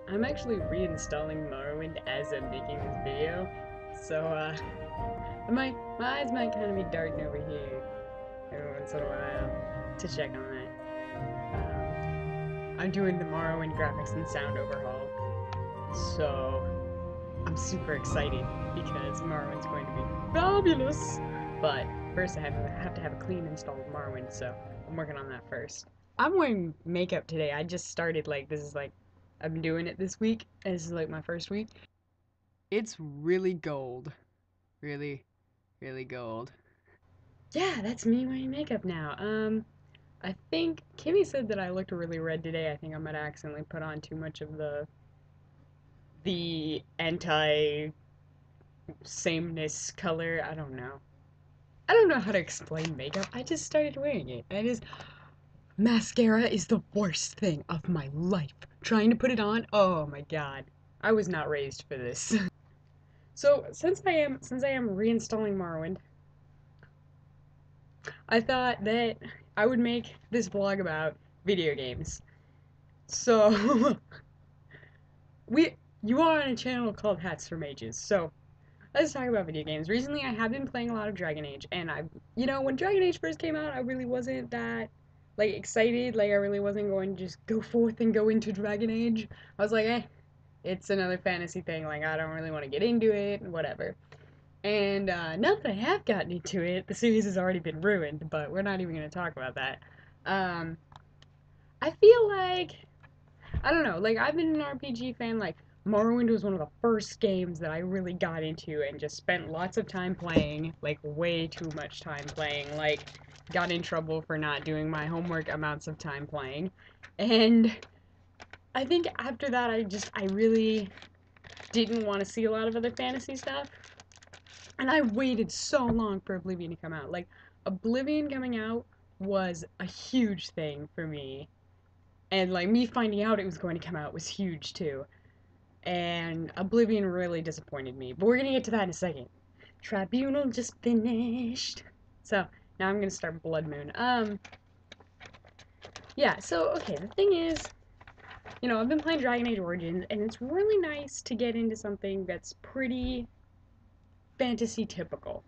I'm actually reinstalling Morrowind as I'm making this video, so my eyes might kind of be darting over here every once in a while to check on that. I'm doing the Morrowind graphics and sound overhaul, so I'm super excited because Morrowind's going to be fabulous. But first, I have to have a clean install of Morrowind, so I'm working on that first. I'm wearing makeup today. I just started this is I've been doing it this week. This is my first week. It's really gold. Really, really gold. Yeah, that's me wearing makeup now. I think Kimmy said that I looked really red today. I think I might have accidentally put on too much of the anti sameness color. I don't know. I don't know how to explain makeup. I just started wearing it. Mascara is the worst thing of my life. Trying to put it on, oh my god. I was not raised for this. So since I am reinstalling Morrowind, I thought that I would make this vlog about video games. So we you are on a channel called Hats for Mages. So let's talk about video games. Recently I have been playing a lot of Dragon Age, and when Dragon Age first came out, I really wasn't that excited. I really wasn't going to just go forth and go into Dragon Age. I was like, it's another fantasy thing. I don't really want to get into it, whatever. And now that I have gotten into it, the series has already been ruined, but we're not even going to talk about that. Um, I feel I don't know, I've been an RPG fan, Morrowind was one of the first games that I really got into and just spent lots of time playing, way too much time playing, got in trouble for not doing my homework amounts of time playing. And I think after that, I really didn't want to see a lot of other fantasy stuff. And I waited so long for Oblivion to come out. Oblivion coming out was a huge thing for me. And, me finding out it was going to come out was huge, too. And Oblivion really disappointed me. But we're gonna get to that in a second. Tribunal just finished. So, now I'm gonna start Blood Moon. Yeah, so, okay, the thing is, I've been playing Dragon Age Origins, and it's really nice to get into something that's pretty fantasy typical.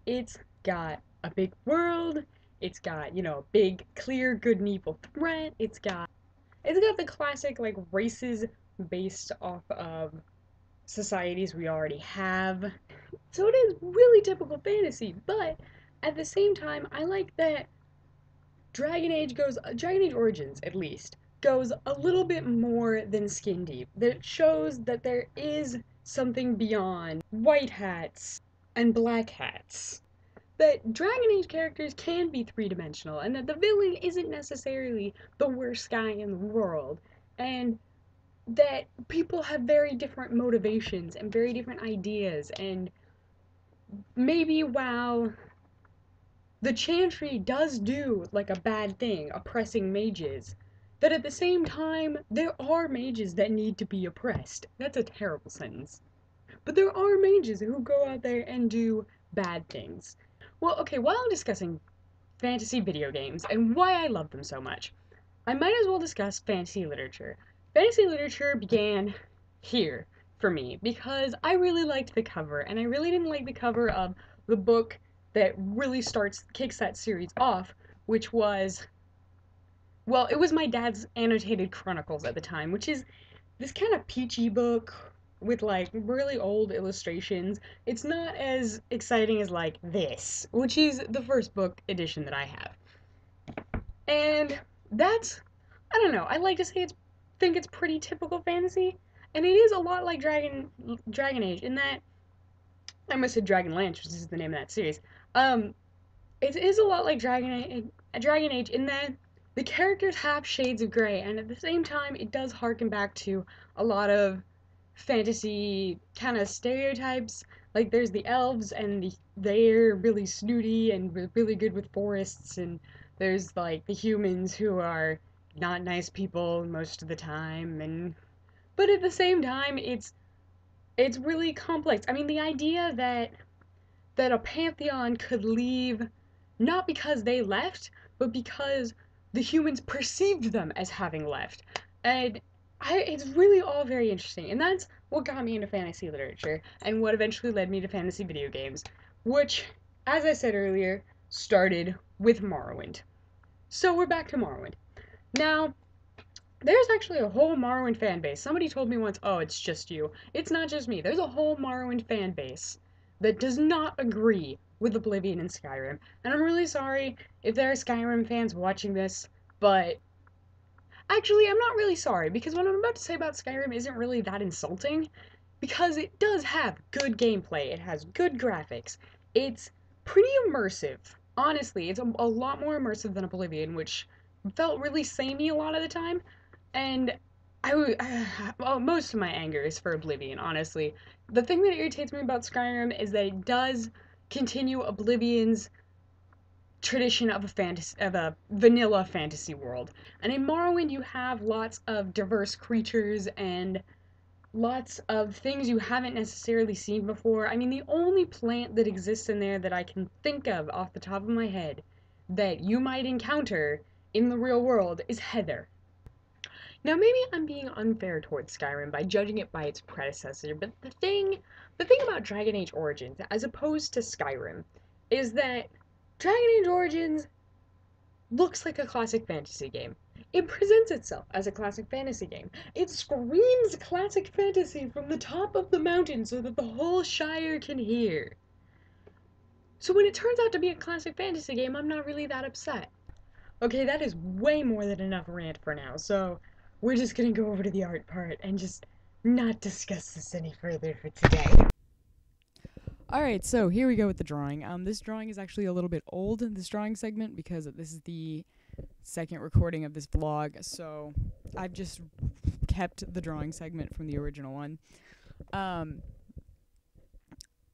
It's got a big world, it's got, a big, clear, good and evil threat, it's got the classic, races based off of societies we already have. So it is really typical fantasy, but at the same time, I like that Dragon Age Origins, at least, goes a little bit more than skin deep. That shows that there is something beyond white hats and black hats. That Dragon Age characters can be three-dimensional, and that the villain isn't necessarily the worst guy in the world, and that people have very different motivations and very different ideas, and maybe while the Chantry does do a bad thing, oppressing mages, that at the same time there are mages that need to be oppressed. That's a terrible sentence. But there are mages who go out there and do bad things. Well, okay, while I'm discussing fantasy video games and why I love them so much, I might as well discuss fantasy literature. Fantasy literature began here for me because I really liked the cover, and I really didn't like the cover of the book that really kicks that series off, which was, well, it was my dad's annotated chronicles at the time, which is this kind of peachy book with really old illustrations. It's not as exciting as this, which is the first book edition that I have. And that's, I don't know, I like to think it's pretty typical fantasy, and it is a lot like Dragon Age in that, I almost said Dragonlance, which is the name of that series. Um, it is a lot like Dragon Age in that the characters have shades of gray, and at the same time, it does harken back to a lot of fantasy kind of stereotypes. There's the elves, and they're really snooty and really good with forests, and there's the humans who are not nice people most of the time, and but at the same time, it's really complex. I mean, the idea that a pantheon could leave not because they left, but because the humans perceived them as having left. And it's really all very interesting, and that's what got me into fantasy literature and what eventually led me to fantasy video games, which, as I said earlier, started with Morrowind. So we're back to Morrowind. Now, there's actually a whole Morrowind fan base. Somebody told me once, oh, it's just you. It's not just me. There's a whole Morrowind fan base that does not agree with Oblivion and Skyrim. And I'm really sorry if there are Skyrim fans watching this, but actually, I'm not really sorry because what I'm about to say about Skyrim isn't really that insulting because it does have good gameplay, it has good graphics, it's pretty immersive. Honestly, it's a lot more immersive than Oblivion, which felt really samey a lot of the time. And well, most of my anger is for Oblivion, honestly. The thing that irritates me about Skyrim is that it does continue Oblivion's tradition of a vanilla fantasy world. And in Morrowind, you have lots of diverse creatures and lots of things you haven't necessarily seen before. I mean, the only plant that exists in there that I can think of off the top of my head that you might encounter in the real world is heather. Now, maybe I'm being unfair towards Skyrim by judging it by its predecessor, but the thing about Dragon Age Origins, as opposed to Skyrim, is that Dragon Age Origins looks like a classic fantasy game. It presents itself as a classic fantasy game. It screams classic fantasy from the top of the mountain so that the whole Shire can hear. So when it turns out to be a classic fantasy game, I'm not really that upset. Okay, that is way more than enough rant for now, so we're just gonna go over to the art part and just not discuss this any further for today. Alright, so here we go with the drawing. This drawing is actually a little bit old, this drawing segment, because this is the second recording of this vlog, so I've just kept the drawing segment from the original one.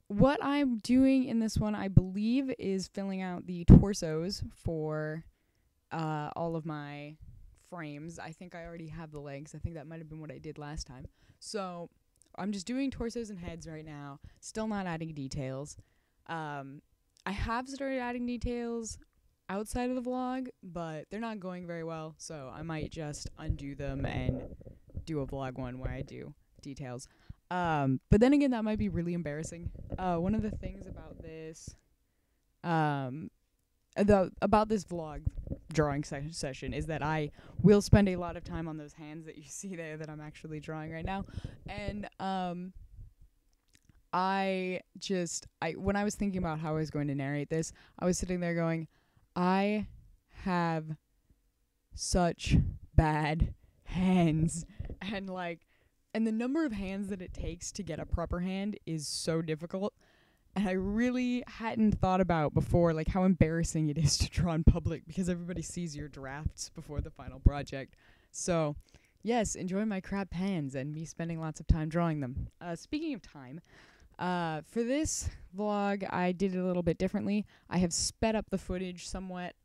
What I'm doing in this one, I believe, is filling out the torsos for all of my frames. I think I already have the legs. I think that might have been what I did last time. So I'm just doing torsos and heads right now. Still not adding details. I have started adding details outside of the vlog, but they're not going very well, so I might just undo them and do a vlog one where I do details. But then again, that might be really embarrassing. One of the things about this, about this vlog drawing session is that I will spend a lot of time on those hands that you see there that I'm actually drawing right now. And when I was thinking about how I was going to narrate this, I was sitting there going, I have such bad hands, and the number of hands that it takes to get a proper hand is so difficult. And I really hadn't thought about before, how embarrassing it is to draw in public because everybody sees your drafts before the final project. So, yes, enjoy my crap hands and me spending lots of time drawing them. Speaking of time, for this vlog, I did it a little bit differently. I have sped up the footage somewhat.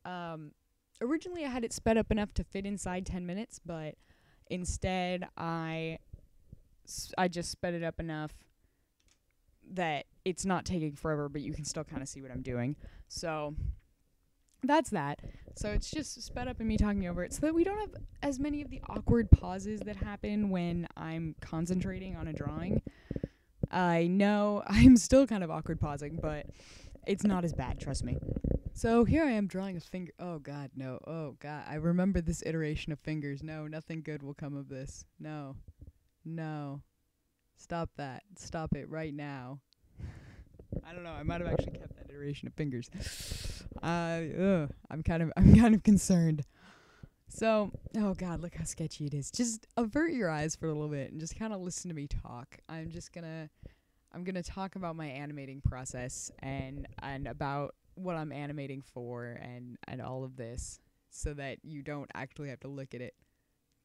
Originally, I had it sped up enough to fit inside 10 minutes, but instead, I just sped it up enough that it's not taking forever, but you can still kind of see what I'm doing. So that's that. So it's just sped up and me talking over it so that we don't have as many of the awkward pauses that happen when I'm concentrating on a drawing. I know I'm still kind of awkward pausing, but it's not as bad, trust me. So here I am drawing a finger. Oh god, no. Oh god, I remember this iteration of fingers. No, nothing good will come of this. No. No. Stop that. Stop it right now. I don't know. I might have actually kept that iteration of fingers. I'm kind of concerned. So, oh god, look how sketchy it is. Just avert your eyes for a little bit and just kind of listen to me talk. I'm gonna talk about my animating process and about what I'm animating for and all of this so that you don't actually have to look at it.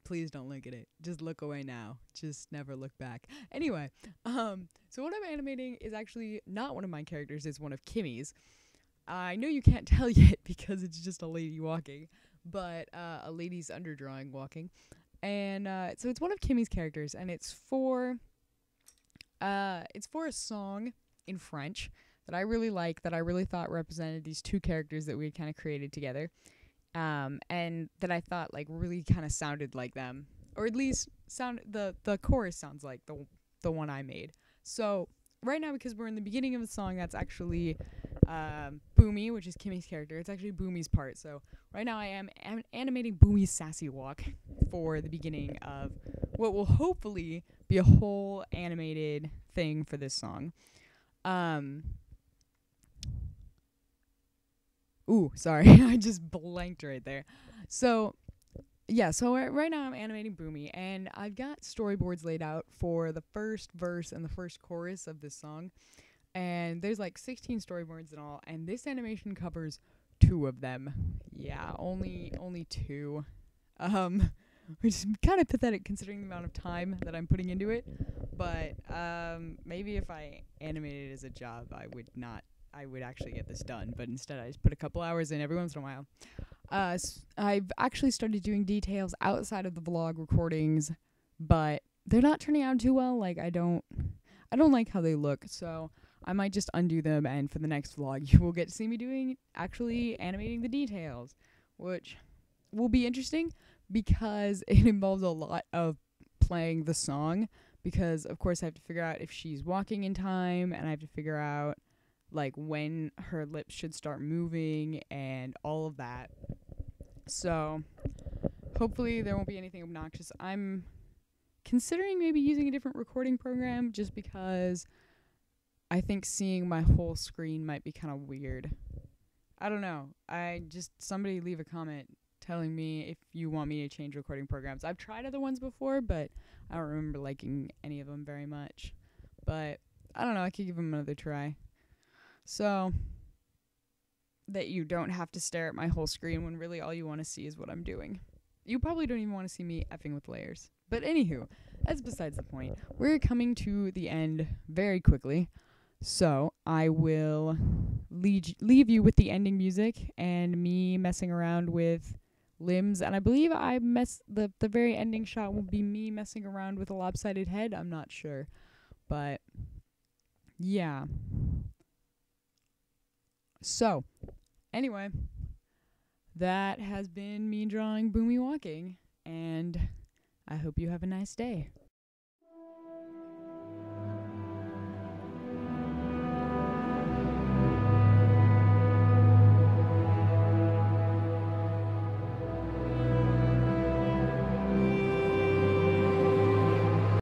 Please don't look at it. Just look away now. Just never look back. Anyway, so what I'm animating is actually not one of my characters. It's one of Kimmy's. I know you can't tell yet because it's just a lady walking, but a lady's underdrawing walking. And so it's one of Kimmy's characters, and it's for a song in French that I really like, that I really thought represented these two characters that we had kind of created together. And that I thought really kind of sounded like them. or at least the chorus sounds like the one I made. So right now, because we're in the beginning of the song, that's actually Boomy, which is Kimmy's character. It's actually Boomy's part. So right now I am animating Boomy's sassy walk for the beginning of what will hopefully be a whole animated thing for this song. Ooh, sorry, I just blanked right there. So yeah, so right now I'm animating Boomy, and I've got storyboards laid out for the first verse and the first chorus of this song. And there's like 16 storyboards in all, and this animation covers 2 of them. Yeah, only 2. Um, which is kind of pathetic considering the amount of time that I'm putting into it. But maybe if I animated it as a job, I would actually get this done. But instead, I just put a couple hours in every once in a while. I've actually started doing details outside of the vlog recordings, but they're not turning out too well. Like I don't like how they look, so I might just undo them, and for the next vlog, you will get to see me actually animating the details, which will be interesting because it involves a lot of playing the song, because of course I have to figure out if she's walking in time, and I have to figure out like when her lips should start moving and all of that. So hopefully there won't be anything obnoxious. I'm considering maybe using a different recording program just because I think seeing my whole screen might be kind of weird. I don't know. Somebody leave a comment telling me if you want me to change recording programs. I've tried other ones before, but I don't remember liking any of them very much. But I don't know. I could give them another try. So that you don't have to stare at my whole screen when really all you want to see is what I'm doing. You probably don't even want to see me effing with layers. But anywho, that's besides the point. We're coming to the end very quickly. So I will leave you with the ending music and me messing around with limbs. And I believe the very ending shot will be me messing around with a lopsided head. I'm not sure. But yeah. So anyway, that has been me drawing Boomy walking, and I hope you have a nice day.